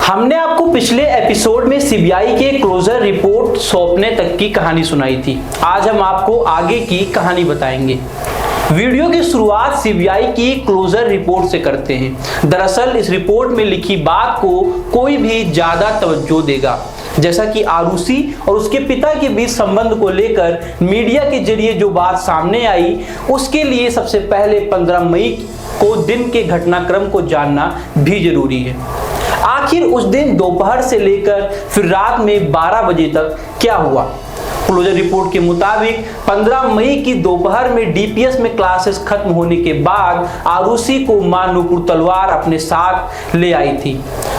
हमने आपको पिछले एपिसोड में सीबीआई के क्लोजर रिपोर्ट सौंपने तक की कहानी सुनाई थी। आज हम आपको आगे की कहानी बताएंगे। वीडियो की शुरुआत सीबीआई की क्लोजर रिपोर्ट से करते हैं। दरअसल इस रिपोर्ट में लिखी बात को कोई भी ज्यादा तवज्जो देगा, जैसा कि आरुषि और उसके पिता के बीच संबंध को लेकर मीडिया के जरिए जो बात सामने आई, उसके लिए सबसे पहले 15 मई को दिन के घटनाक्रम को जानना भी जरूरी है। आखिर उस दिन दोपहर से लेकर फिर रात में 12 बजे तक क्या हुआ। क्लोजर रिपोर्ट के मुताबिक 15 मई की दोपहर में डीपीएस में क्लासेस खत्म होने के बाद आरुषि को मां नूपुर तलवार अपने साथ ले आई थी।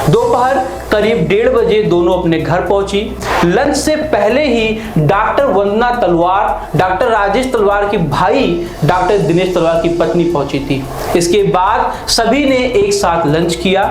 दोपहर करीब 1:30 बजे दोनों अपने घर पहुंची। लंच से पहले ही डॉक्टर वंदना तलवार, डॉक्टर राजेश तलवार के भाई डॉक्टर दिनेश तलवार की पत्नी पहुंची थी। इसके बाद सभी ने एक साथ लंच किया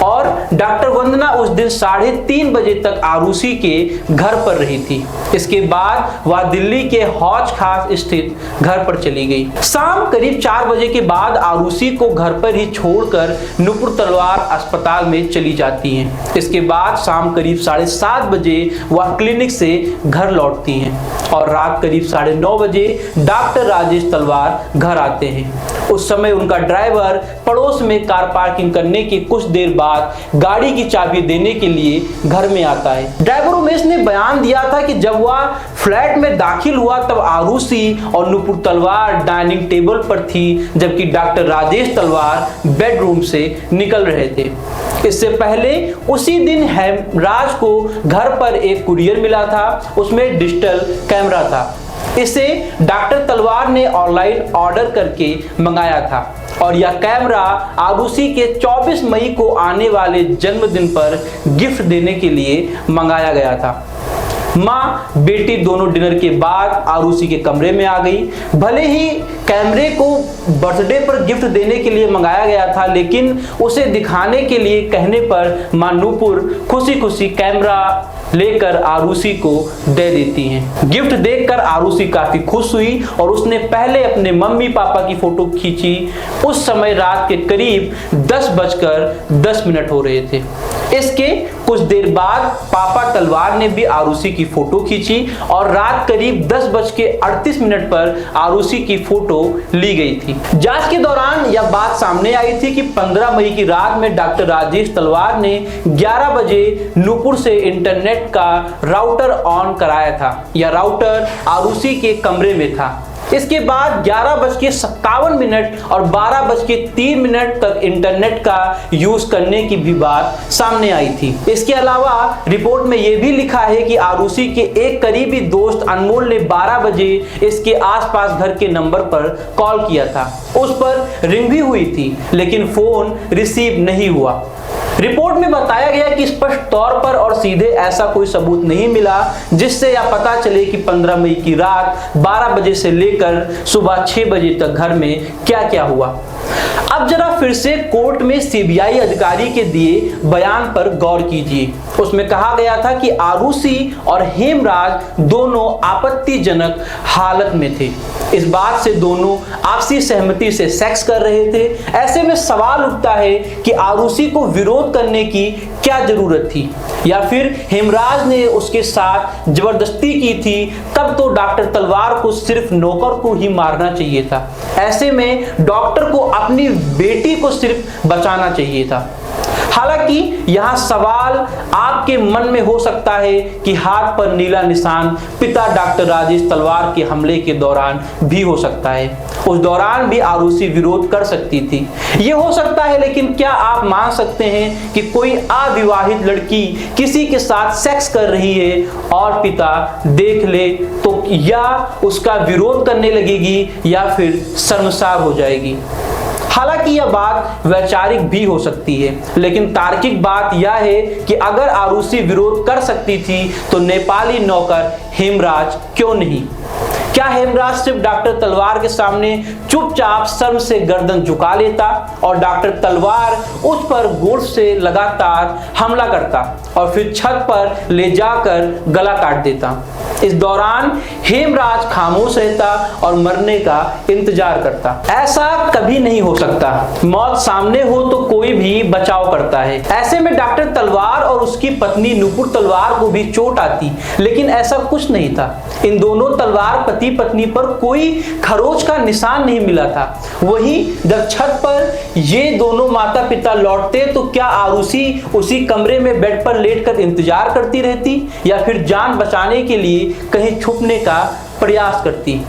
और डॉक्टर वंदना उस दिन 3:30 बजे तक आरुषि के घर पर रही थी। इसके बाद वह दिल्ली के हौज खास स्थित घर पर चली गई। शाम करीब 4 बजे के बाद आरुषि को घर पर ही छोड़कर नूपुर तलवार अस्पताल में चली जाती हैं। इसके बाद शाम करीब 7:30 बजे वह क्लिनिक से घर लौटती हैं और रात करीब 9:30 बजे डॉक्टर राजेश तलवार घर आते हैं। उस समय उनका ड्राइवर पड़ोस में कार पार्किंग करने के कुछ देर बाद गाड़ी की चाबी देने के लिए घर में आता है। ड्राइवर उमेश ने बयान दिया था कि जब वह फ्लैट में दाखिल हुआ तब आरुषि और नूपुर तलवार डाइनिंग टेबल पर थी, जबकि डॉक्टर राजेश तलवार बेडरूम से निकल रहे थे। इससे पहले उसी दिन हेमराज को घर पर एक कुरियर मिला था, उसमें डिजिटल कैमरा था। इसे डॉक्टर तलवार ने ऑनलाइन ऑर्डर करके मंगाया था और यह कैमरा आरुषि के 24 मई को आने वाले जन्मदिन पर गिफ्ट देने के लिए मंगाया गया था। मां बेटी दोनों डिनर के बाद आरुषि के कमरे में आ गई। भले ही कैमरे को बर्थडे पर गिफ्ट देने के लिए मंगाया गया था, लेकिन उसे दिखाने के लिए कहने पर मां नूपुर खुशी खुशी कैमरा लेकर आरुषि को दे देती हैं। गिफ्ट देखकर आरुषि काफी खुश हुई और उसने पहले अपने मम्मी पापा की फोटो खींची। उस समय रात के करीब 10:10 हो रहे थे। इसके कुछ देर बाद पापा तलवार ने भी आरुषि की फोटो खींची और रात करीब 10:38 पर आरुषि की फोटो ली गई थी। जांच के दौरान यह बात सामने आई थी कि 15 मई की रात में डॉक्टर राजेश तलवार ने 11 बजे नूपुर से इंटरनेट का राउटर ऑन कराया था। यह राउटर आरुषि के कमरे में था। इसके बाद 11:57 और 12:03 तक इंटरनेट का यूज करने की भी बात सामने आई थी। इसके अलावा रिपोर्ट में यह भी लिखा है कि आरुषि के एक करीबी दोस्त अनमोल ने 12 बजे इसके आसपास घर के नंबर पर कॉल किया था। उस पर रिंग भी हुई थी, लेकिन फोन रिसीव नहीं हुआ। रिपोर्ट में बताया गया कि स्पष्ट तौर पर और सीधे ऐसा कोई सबूत नहीं मिला जिससे यह पता चले कि 15 मई की रात 12 बजे से लेकर सुबह 6 बजे तक घर में क्या क्या हुआ। अब जरा फिर से कोर्ट में सीबीआई अधिकारी के दिए बयान पर गौर कीजिए। उसमें कहा गया था कि आरुषि और हेमराज दोनों आपत्तिजनक हालत में थे। इस बात से दोनों आपसी सहमति से सेक्स कर रहे थे। ऐसे में सवाल उठता है कि आरुषि को विरोध करने की क्या जरूरत थी, या फिर हेमराज ने उसके साथ जबरदस्ती की थी। तब तो डॉक्टर तलवार को सिर्फ नौकर को ही मारना चाहिए था। ऐसे में डॉक्टर को अपनी बेटी को सिर्फ बचाना चाहिए था। हालांकि यहां सवाल आपके मन में हो सकता है कि हाथ पर नीला निशान पिता डॉक्टर राजेश तलवार के हमले के दौरान भी हो सकता है। उस दौरान भी आरुषि विरोध कर सकती थी। यह हो सकता है, लेकिन क्या आप मान सकते हैं कि कोई अविवाहित लड़की किसी के साथ सेक्स कर रही है और पिता देख ले तो या उसका विरोध करने लगेगी या फिर शर्मसार हो जाएगी। हालांकि यह बात वैचारिक भी हो सकती है, लेकिन तार्किक बात यह है कि अगर आरुषि विरोध कर सकती थी तो नेपाली नौकर हेमराज क्यों नहीं? क्या हेमराज सिर्फ डॉक्टर तलवार के सामने चुपचाप शर्म से गर्दन झुका लेता और डॉक्टर तलवार उस पर गोल्फ से लगातार हमला करता और फिर छत पर ले जाकर गला काट देता? इस दौरान हेमराज खामोश रहता और मरने का इंतजार करता। ऐसा कभी नहीं हो सकता। मौत सामने हो तो कोई भी बचाव करता है। ऐसे में डॉक्टर तलवार और उसकी पत्नी नुपुर तलवार को भी चोट आती, लेकिन ऐसा कुछ नहीं था। इन दोनों तलवार पति पत्नी पर कोई खरोच का निशान नहीं मिला था। वहीं जब छत पर ये दोनों माता पिता लौटते तो क्या आरुषि उसी कमरे में बेड पर लेटकर इंतजार करती रहती या फिर जान बचाने के लिए कहीं छुपने का प्रयास करती?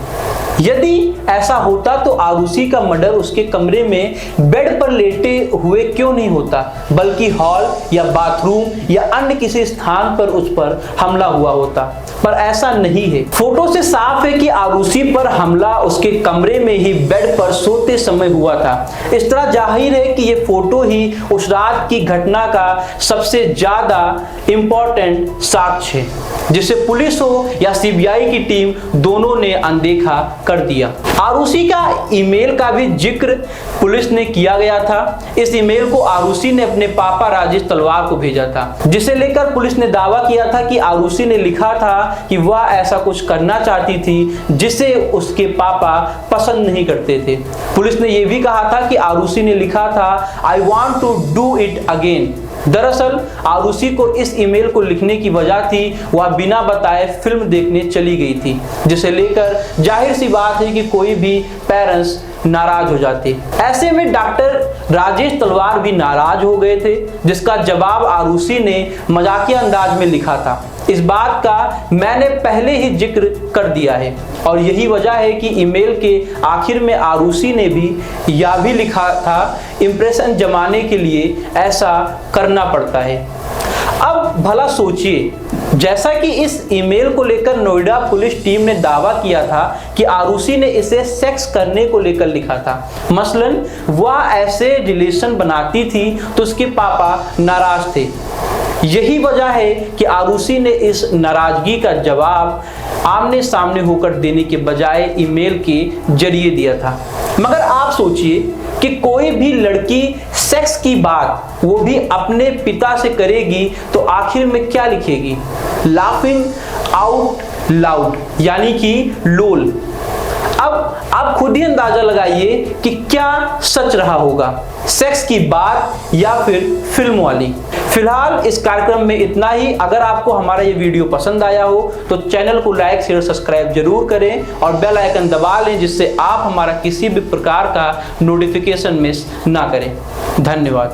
यदि ऐसा होता तो आरुषि का मर्डर उसके कमरे में बेड पर लेटे हुए क्यों नहीं होता, बल्कि हॉल या बाथरूम या अन्य किसी स्थान पर उस पर हमला हुआ होता। पर ऐसा नहीं है। फोटो से साफ है कि आरुषि पर हमला उसके कमरे में ही बेड पर सोते समय हुआ था। इस तरह जाहिर है कि ये फोटो ही उस रात की घटना का सबसे ज्यादा इंपॉर्टेंट साक्ष्य है, जिसे पुलिस हो या सीबीआई की टीम दोनों ने अनदेखा कर दिया। आरुषि का ईमेल का भी जिक्र पुलिस ने किया गया था। इस ईमेल को आरुषि ने अपने पापा राजेश तलवार को भेजा था, जिसे लेकर पुलिस ने दावा किया था कि आरुषि ने लिखा था कि वह ऐसा कुछ करना चाहती थी जिसे उसके पापा पसंद नहीं करते थे। पुलिस ने यह भी कहा था कि आरुषि ने लिखा था I want to do it again. दरअसल आरुषि को इस ईमेल को लिखने की वजह थी वह बिना बताए फिल्म देखने चली गई थी, जिसे लेकर जाहिर सी बात है कि कोई भी पेरेंट्स नाराज हो जाते। ऐसे में डॉक्टर राजेश तलवार भी नाराज हो गए थे, जिसका जवाब आरुषि ने मजाकिया अंदाज में लिखा था। इस बात का मैंने पहले ही जिक्र कर दिया है और यही वजह है कि ईमेल के आखिर में आरुषि ने भी यह भी लिखा था इंप्रेशन जमाने के लिए ऐसा करना पड़ता है। अब भला सोचिए, जैसा कि इस ईमेल को लेकर नोएडा पुलिस टीम ने दावा किया था कि आरुषि ने इसे सेक्स करने को लेकर लिखा था। मसलन वह ऐसे रिलेशन बनाती थी तो उसके पापा नाराज थे। यही वजह है कि आरुषि ने इस नाराजगी का जवाब आमने सामने होकर देने के बजाय ईमेल के जरिए दिया था। मगर आप सोचिए कि कोई भी लड़की सेक्स की बात वो भी अपने पिता से करेगी तो आखिर में क्या लिखेगी? लाफिंग आउट लाउड, यानी कि लोल। अब आप खुद ही अंदाजा लगाइए कि क्या सच रहा होगा, सेक्स की बात या फिर फिल्म वाली। फिलहाल इस कार्यक्रम में इतना ही। अगर आपको हमारा ये वीडियो पसंद आया हो तो चैनल को लाइक शेयर सब्सक्राइब जरूर करें और बेल आइकन दबा लें, जिससे आप हमारा किसी भी प्रकार का नोटिफिकेशन मिस ना करें। धन्यवाद।